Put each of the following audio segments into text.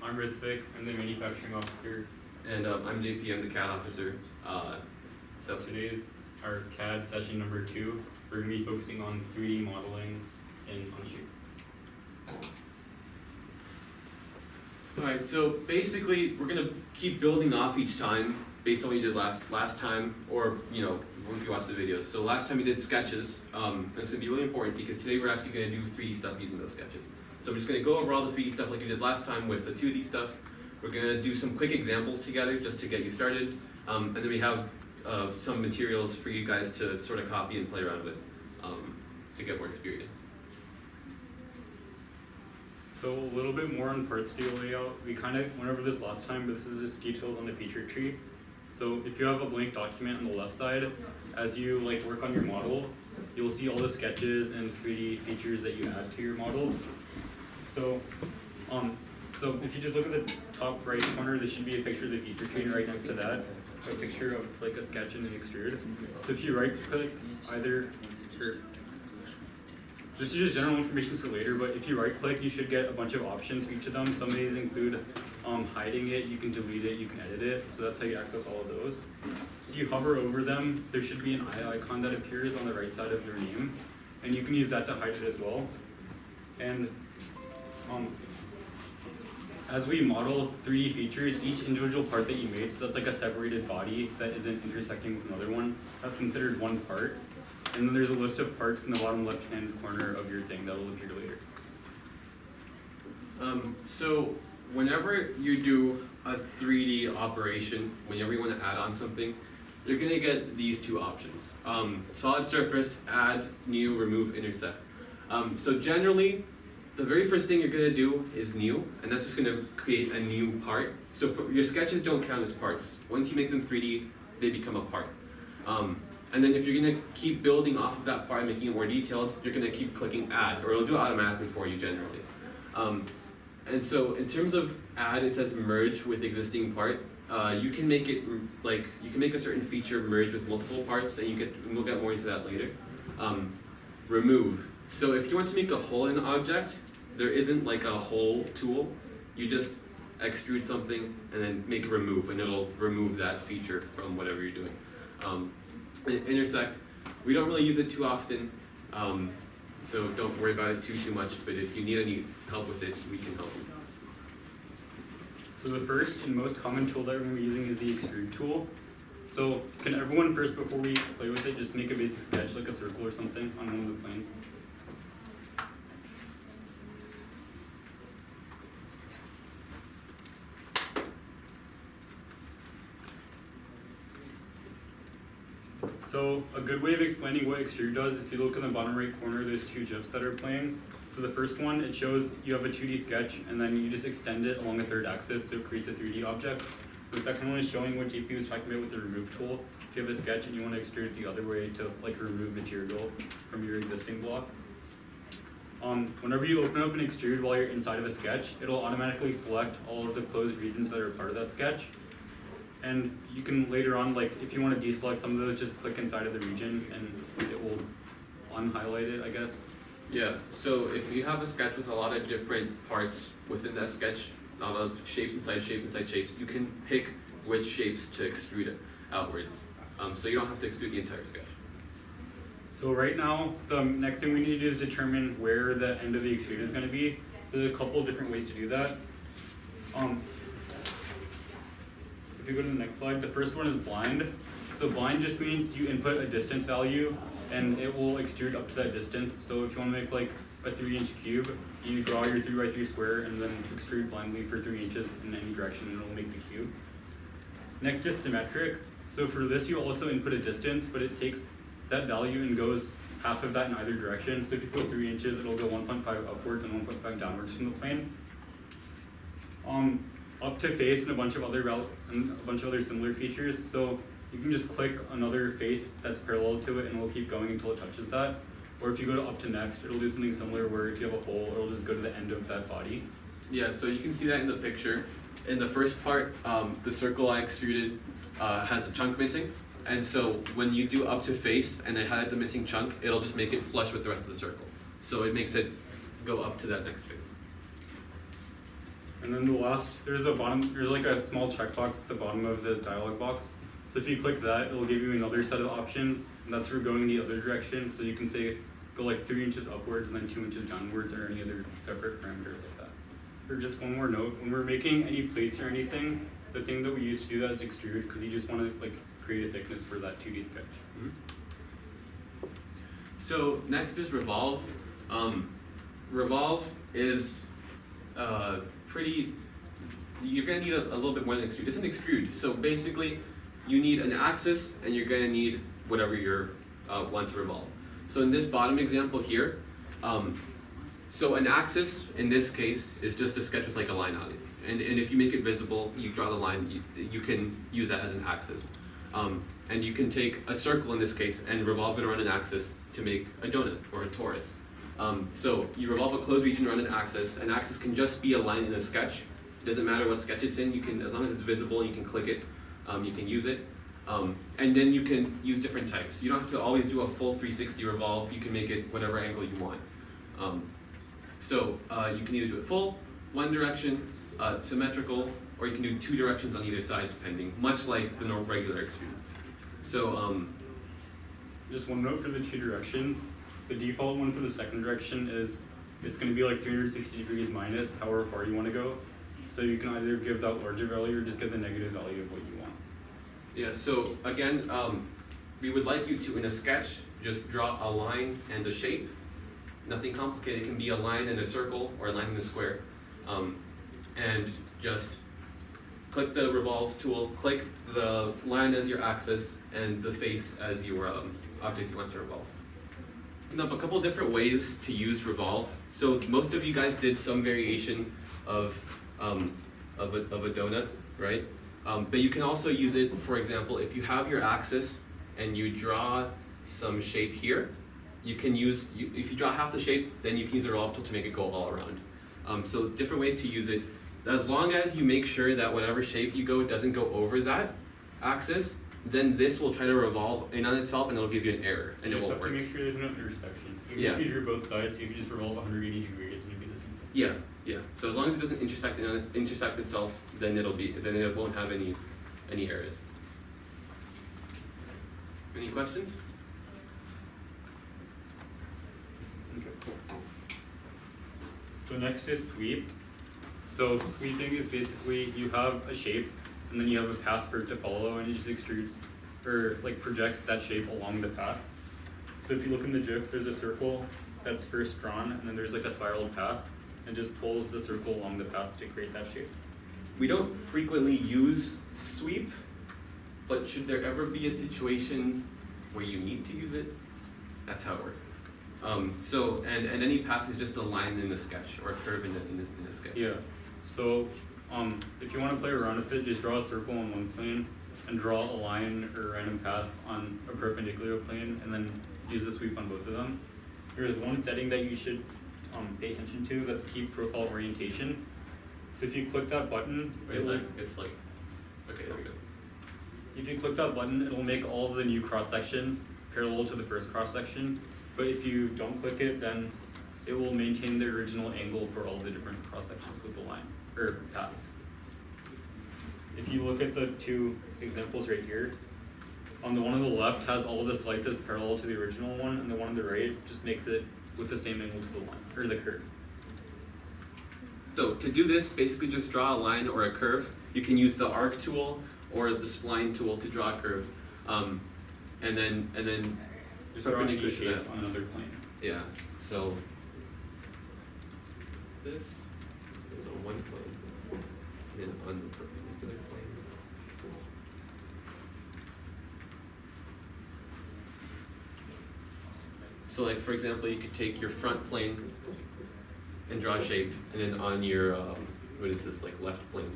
I'm Ritvik, I'm the manufacturing officer. And I'm JP, I'm the CAD officer. So today's our CAD session number 2. We're going to be focusing on 3D modeling in Onshape. Alright, so basically we're gonna keep building off each time based on what you did last time, or if you watch the videos. So last time we did sketches, and it's gonna be really important because today we're actually gonna do 3D stuff using those sketches. So we're just gonna go over all the 3D stuff like we did last time with the 2D stuff. We're gonna do some quick examples together just to get you started, and then we have some materials for you guys to sort of copy and play around with to get more experience. So a little bit more on part scale layout. We kind of went over this last time, but this is just details on the feature tree. So if you have a blank document on the left side, as you work on your model, you'll see all the sketches and 3D features that you add to your model. So if you just look at the top right corner, there should be a picture of the feature tree, and right next to that, a picture of a sketch and an extrude. So if you right click either, this is just general information for later, but if you right click, you should get a bunch of options for each of them. Some of these include hiding it, you can delete it, you can edit it, so that's how you access all of those. So if you hover over them, there should be an eye icon that appears on the right side of your name, and you can use that to hide it as well. And as we model 3D features, each individual part that you made, so that's like a separated body that isn't intersecting with another one, that's considered one part. And then there's a list of parts in the bottom left-hand corner of your thing that will appear later. So whenever you do a 3D operation, whenever you want to add on something, you're going to get these two options. Solid surface, add, new, remove, intersect. So generally, the very first thing you're going to do is new, and that's just going to create a new part. So your sketches don't count as parts. Once you make them 3D, they become a part. And then if you're going to keep building off of that part and making it more detailed, you're going to keep clicking add, or it'll do it automatically for you generally. And so in terms of add, it says merge with existing part. You can make it you can make a certain feature merge with multiple parts, and we'll get more into that later. Remove. So if you want to make a hole in an object, there isn't a hole tool. You just extrude something and then make a remove, and it'll remove that feature from whatever you're doing. Intersect, we don't really use it too often, so don't worry about it too much, but if you need any help with it, we can help you. So the first and most common tool that we're going to be using is the extrude tool. So can everyone first, before we play with it, just make a basic sketch, like a circle or something, on one of the planes? So a good way of explaining what extrude does, if you look in the bottom right corner, there's two GIFs that are playing. So the first one, it shows you have a 2D sketch, and then you just extend it along a third axis, so it creates a 3D object. The second one is showing what JP was talking about with the remove tool. If you have a sketch and you want to extrude it the other way to remove material from your existing block. Whenever you open up an extrude while you're inside of a sketch, it'll automatically select all of the closed regions that are part of that sketch. And you can later on, if you want to deselect some of those, just click inside of the region and it will unhighlight it, I guess. Yeah, so if you have a sketch with a lot of different parts within that sketch, a lot of shapes inside shapes, you can pick which shapes to extrude it outwards. So you don't have to extrude the entire sketch. So right now, the next thing we need to do is determine where the end of the extrude is going to be. So there's a couple of different ways to do that. If you go to the next slide, the first one is blind. So blind just means you input a distance value and it will extrude up to that distance. So if you want to make a 3-inch cube, you draw your 3x3 square and then extrude blindly for 3 inches in any direction and it'll make the cube. Next is symmetric. So for this you also input a distance, but it takes that value and goes half of that in either direction. So if you put 3 inches, it'll go 1.5 upwards and 1.5 downwards from the plane. Up to face and a bunch of other similar features. So you can just click another face that's parallel to it and it'll keep going until it touches that. Or if you go to up to next, it'll do something similar where if you have a hole, it'll just go to the end of that body. Yeah, so you can see that in the picture. In the first part, the circle I extruded has a chunk missing. And so when you do up to face and it had the missing chunk, it'll just make it flush with the rest of the circle. So it makes it go up to that next face. And then the last, there's like a small checkbox at the bottom of the dialog box. So if you click that, it'll give you another set of options, and that's for going the other direction. So you can say, go like 3 inches upwards and then 2 inches downwards, or any other separate parameter like that. Or just one more note, when we're making any plates or anything, the thing that we use to do that is extrude, because you just want to like create a thickness for that 2D sketch. Mm-hmm. So next is revolve. Revolve is you're gonna need a little bit more than extrude. It's an extrude. So basically, you need an axis, and you're gonna need whatever you want to revolve. So in this bottom example here, so an axis in this case is just a sketch with like a line on it. And if you make it visible, you draw the line, you can use that as an axis. And you can take a circle in this case and revolve it around an axis to make a donut or a torus. So you revolve a closed region around an axis. An axis can just be a line in a sketch. It doesn't matter what sketch it's in. You can, as long as it's visible, you can click it. You can use it. And then you can use different types. You don't have to always do a full 360 revolve. You can make it whatever angle you want. You can either do it full, one direction, symmetrical, or you can do 2 directions on either side, depending, much like the regular extrude. So, just one note for the 2 directions. The default one for the second direction is it's going to be like 360 degrees minus however far you want to go. So you can either give that larger value or just give the negative value of what you want. yeah, so again, we would like you to, in a sketch, just draw a line and a shape. Nothing complicated. It can be a line and a circle or a line and a square. And just click the revolve tool, click the line as your axis and the face as your object you want to revolve. Now, a couple different ways to use revolve. So most of you guys did some variation of a donut, right? But you can also use it, for example, if you have your axis and you draw some shape here, you can use, if you draw half the shape, then you can use the revolve tool to make it go all around. So different ways to use it. As long as you make sure that whatever shape you go doesn't go over that axis, then this will try to revolve in on itself and it'll give you an error and You it just won't have work. to make sure there's no intersection. Even Yeah. if you drew both sides, you can just revolve 180 degrees and it'll be the same thing. Yeah, yeah. So as long as it doesn't intersect itself, then it won't have any errors. Any questions? So next is sweep. So sweeping is basically you have a shape and then you have a path for it to follow and it just extrudes or like projects that shape along the path. So if you look in the GIF, there's a circle that's first drawn and then there's like a spiral path and just pulls the circle along the path to create that shape. We don't frequently use sweep, but should there ever be a situation where you need to use it, that's how it works. And any path is just a line in the sketch or a curve in a sketch. Yeah. So if you want to play around with it, just draw a circle on one plane and draw a line or a random path on a perpendicular plane and then use the sweep on both of them. There's one setting that you should pay attention to, that's keep profile orientation. So if you click that button, Wait, it's like, okay, there we go. if you click that button, it'll make all of the new cross sections parallel to the first cross section. But if you don't click it, then it will maintain the original angle for all the different cross sections with the line or path. If you look at the 2 examples right here, the one on the left has all of the slices parallel to the original one, and the one on the right just makes it with the same angle to the line or the curve. So to do this, basically just draw a line or a curve. You can use the arc tool or the spline tool to draw a curve, and then Just draw a new perpendicular to shape that. on another plane. Yeah. So this is on one plane, and on the perpendicular plane. So like for example, you could take your front plane and draw a shape, and then on your what is this, like left plane,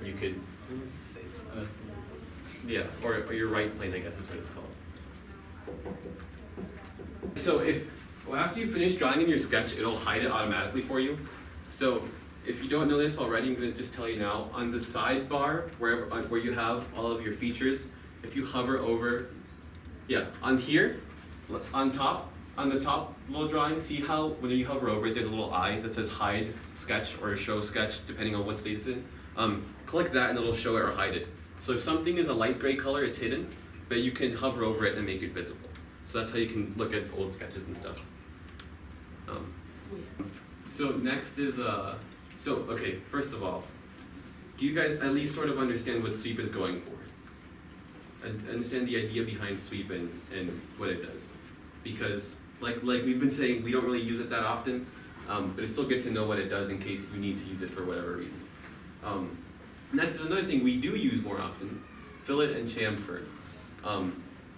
you could or your right plane, I guess is what it's called. So after you finish drawing in your sketch, it'll hide it automatically for you. So if you don't know this already, I'm going to just tell you now. On the sidebar, where you have all of your features, if you hover over, on here, on top, on the top little drawing, see how when you hover over it, there's a little eye that says hide sketch or show sketch, depending on what state it's in. Click that and it'll show it or hide it. So if something is a light gray color, it's hidden, but you can hover over it and make it visible. So that's how you can look at old sketches and stuff. So next is, okay, first of all, do you guys at least sort of understand what sweep is going for? And understand the idea behind sweep and what it does? Because like we've been saying, we don't really use it that often, but it's still good to know what it does in case you need to use it for whatever reason. Next is another thing we do use more often, fillet and chamfer.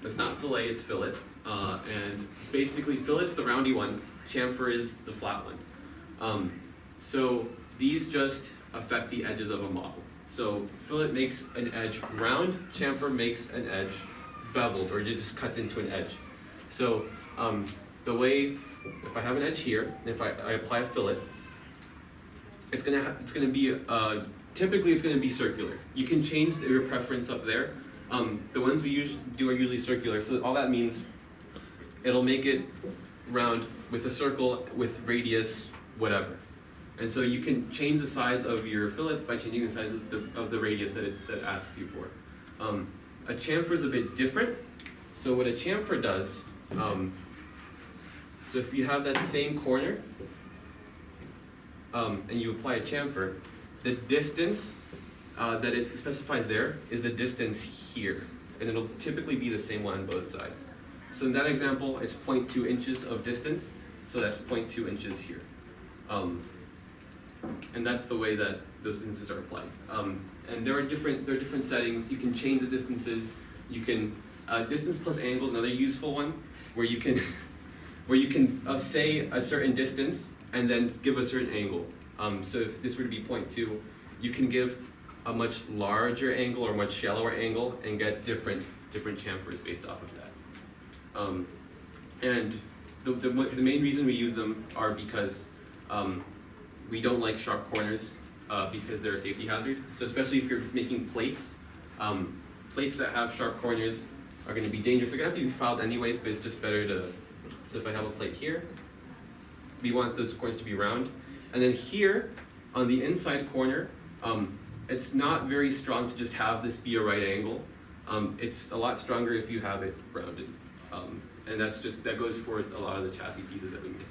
It's not fillet, it's fillet. And basically fillet's the roundy one, chamfer is the flat one. So these just affect the edges of a model. So fillet makes an edge round, chamfer makes an edge beveled, or it just cuts into an edge. So the way, if I have an edge here, and if I apply a fillet, it's gonna be typically it's gonna be circular. You can change your preference up there. The ones we usually do are usually circular. So all that means, it'll make it round with a circle with radius whatever. And so you can change the size of your fillet by changing the size of the radius that it asks you for. A chamfer is a bit different. So what a chamfer does, so if you have that same corner, and you apply a chamfer, the distance that it specifies there is the distance here. And it'll typically be the same one on both sides. So in that example, it's 0.2 inches of distance, so that's 0.2 inches here. And that's the way that those distances are applied. And there are different settings. You can change the distances. You can distance plus angle is another useful one, where you can say a certain distance and then give a certain angle. So if this were to be 0.2, you can give a much larger angle or much shallower angle and get different chamfers based off of that. And the main reason we use them are because we don't like sharp corners because they're a safety hazard. So especially if you're making plates, plates that have sharp corners are going to be dangerous. They're going to have to be filed anyways, but it's just better to, so if I have a plate here, we want those corners to be round. And then here, on the inside corner, it's not very strong to just have this be a right angle. It's a lot stronger if you have it rounded. And that goes for a lot of the chassis pieces that we make.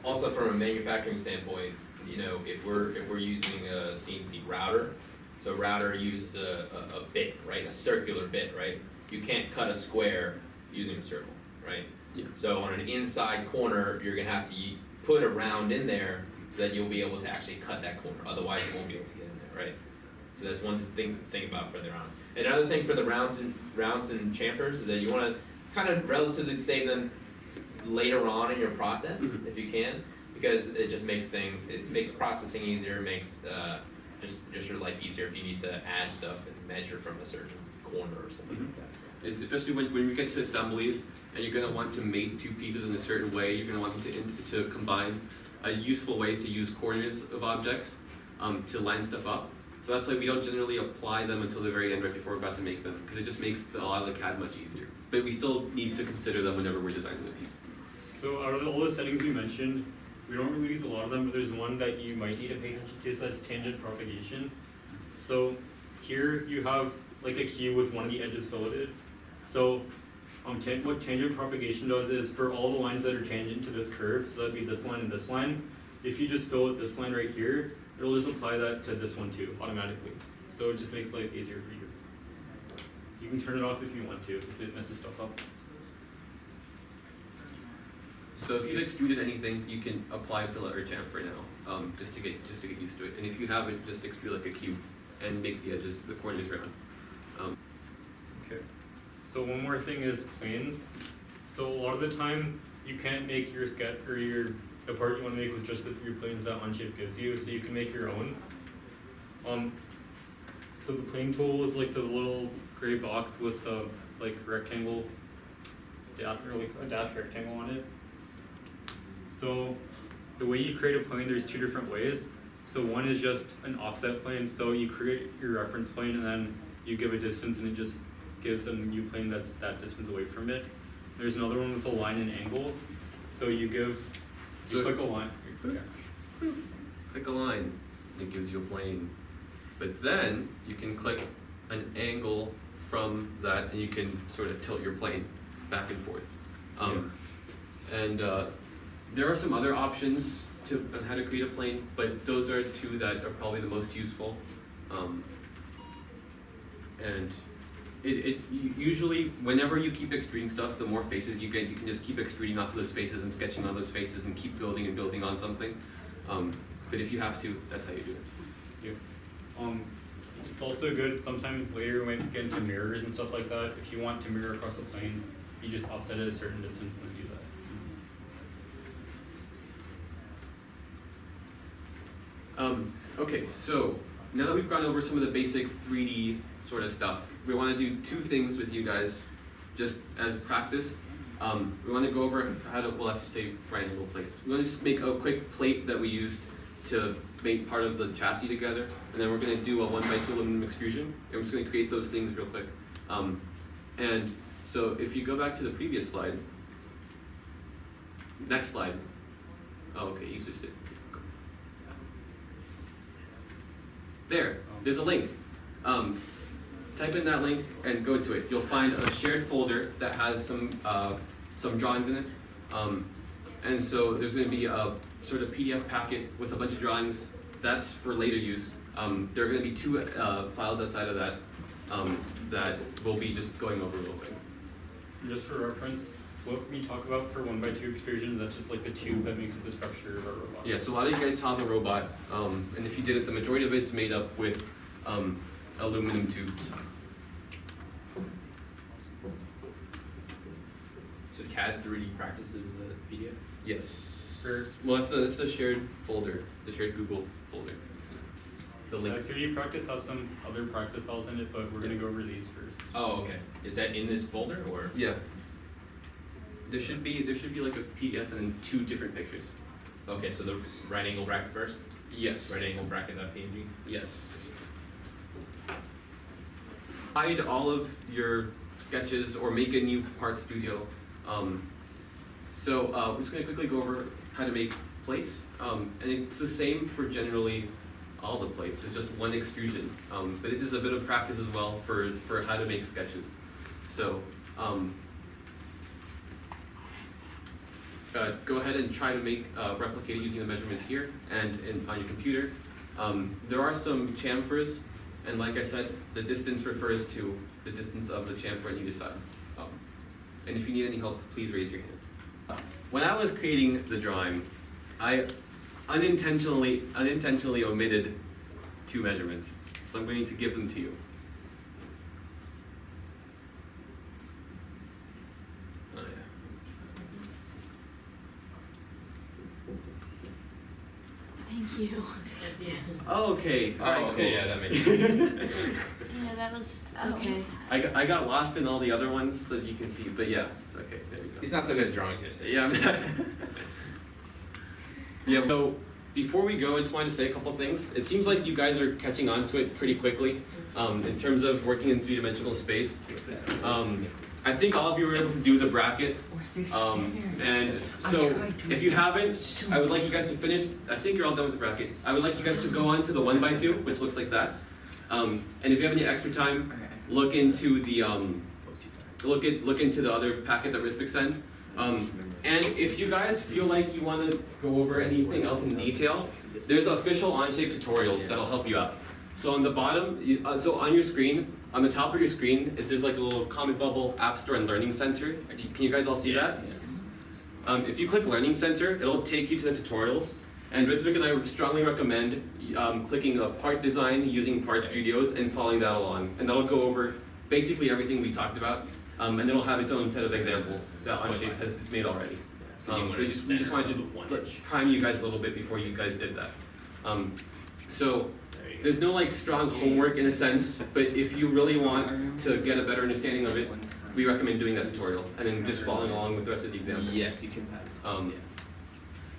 Also, from a manufacturing standpoint, you know, if we're using a CNC router, so router uses a bit, right, a circular bit, right? You can't cut a square using a circle, right? Yeah. So on an inside corner, you're gonna have to put a round in there so that you'll be able to actually cut that corner. Otherwise, you won't be able to get in there, right? So that's one thing to think about for the rounds. And another thing for the rounds and chamfers is that you want to kind of relatively save them later on in your process, if you can, because it just makes processing easier, makes just your life easier if you need to add stuff and measure from a certain corner or something like that. Especially when we get to assemblies and you're going to want to mate two pieces in a certain way, you're going to want them to combine. Useful ways to use corners of objects to line stuff up. So that's why we don't generally apply them until the very end, right before we're about to make them, because it just makes a lot of the CAD much easier. But we still need to consider them whenever we're designing the piece. So out of all the settings we mentioned, we don't really use a lot of them, but there's one that you might need to pay attention to, so that's tangent propagation. So here you have like a cube with one of the edges filleted. So what tangent propagation does is for all the lines that are tangent to this curve, so that'd be this line and this line, if you just fillet this line right here, it'll just apply that to this one too, automatically. So it just makes life easier for you. You can turn it off if you want to, if it messes stuff up. So if you've extruded anything, you can apply fillet or chamfer now, just to get used to it. And if you haven't, just extrude like a cube and make the corners round. Okay. So one more thing is planes. So a lot of the time you can't make your sketch or the part you want to make with just the 3 planes that Onshape gives you, so you can make your own. So the plane tool is like the little gray box with the like rectangle or like a dash rectangle on it. So the way you create a plane, there's 2 different ways. So one is just an offset plane. So you create your reference plane and then you give a distance and it just gives a new plane that's that distance away from it. There's another one with a line and angle. So you click a line. Click a line, and it gives you a plane. But then you can click an angle from that, and you can sort of tilt your plane back and forth. And there are some other options on how to create a plane, but those are two that are probably the most useful. And it usually, whenever you keep extruding stuff, the more faces you get, you can just keep extruding off of those faces and sketching on those faces and keep building and building on something. But if you have to, that's how you do it. It's also good, sometime later when we get into mirrors and stuff like that, if you want to mirror across a plane, you just offset it a certain distance and then do that. Okay, so now that we've gone over some of the basic 3D sort of stuff, we want to do two things with you guys, just as practice. We want to go over how to, well, let's say right angle plates. We want to just make a quick plate that we used to make part of the chassis together, and then we're going to do a 1x2 aluminum extrusion, and we're just going to create those things real quick. And so if you go back to the previous slide, next slide. Oh, okay, you switched it. There's a link. Type in that link and go to it. You'll find a shared folder that has some drawings in it. And so there's going to be a sort of PDF packet with a bunch of drawings. That's for later use. There are going to be two files outside of that that we'll be just going over real quick. Just for reference, what we talk about for 1x2 extrusion, that's just like the tube that makes up the structure of our robot. Yeah, so a lot of you guys have a robot, and if you did it, the majority of it's made up with aluminum tubes. So CAD 3D practices in the PDF? Yes. Well, that's the shared folder, the shared Google folder. The link. 3D practice has some other practice files in it, but we're going to go over these first. Oh, okay. Is that in this folder or? Yeah. There should be like a PDF and then two different pictures. Okay, so the right angle bracket first? Yes. Right angle bracket.png? Yes. Hide all of your sketches or make a new part studio. We're just going to quickly go over how to make plates. And it's the same for generally all the plates. It's just one extrusion. But this is a bit of practice as well for how to make sketches. So go ahead and try to replicate using the measurements here and on your computer. There are some chamfers, and like I said, the distance refers to the distance of the chamfer on either side. And if you need any help, please raise your hand. When I was creating the drawing, I unintentionally omitted two measurements, so I'm going to give them to you. Oh, yeah. Thank you. Okay. All right, Oh, okay, cool. yeah, that makes sense. Yeah, that was okay. I got lost in all the other ones, so you can see, but yeah, okay, there we go. He's not so good at drawing yesterday. Yeah, I'm not. Yeah, so before we go, I just wanted to say a couple things. It seems like you guys are catching on to it pretty quickly in terms of working in three-dimensional space. I think all of you were able to do the bracket. And so if you haven't, I would like you guys to finish. I think you're all done with the bracket. I would like you guys to go on to the 1x2, which looks like that. And if you have any extra time, look into the look into the other packet that Ritvik sent. And if you guys feel like you want to go over anything else in detail, there's official Onshape tutorials that'll help you out. So on the bottom, so on your screen, on the top of your screen, there's like a little comment bubble, App Store and Learning Center. Can you guys all see that? If you click Learning Center, it'll take you to the tutorials. And Ritvik and I would strongly recommend clicking a part design using Part Studios and following that along. And that'll go over basically everything we talked about. And it'll have its own set of examples that Onshape has made already. We just wanted to prime you guys a little bit before you guys did that. So there's no like strong homework in a sense, but if you really want to get a better understanding of it, we recommend doing that tutorial and then just following along with the rest of the example. Yes, you can.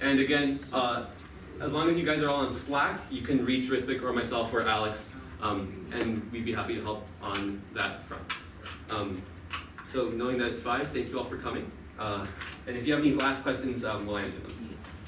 And again, as long as you guys are all on Slack, you can reach Ritvik or myself or Alex, and we'd be happy to help on that front. So knowing that it's 5, thank you all for coming. And if you have any last questions, we'll answer them.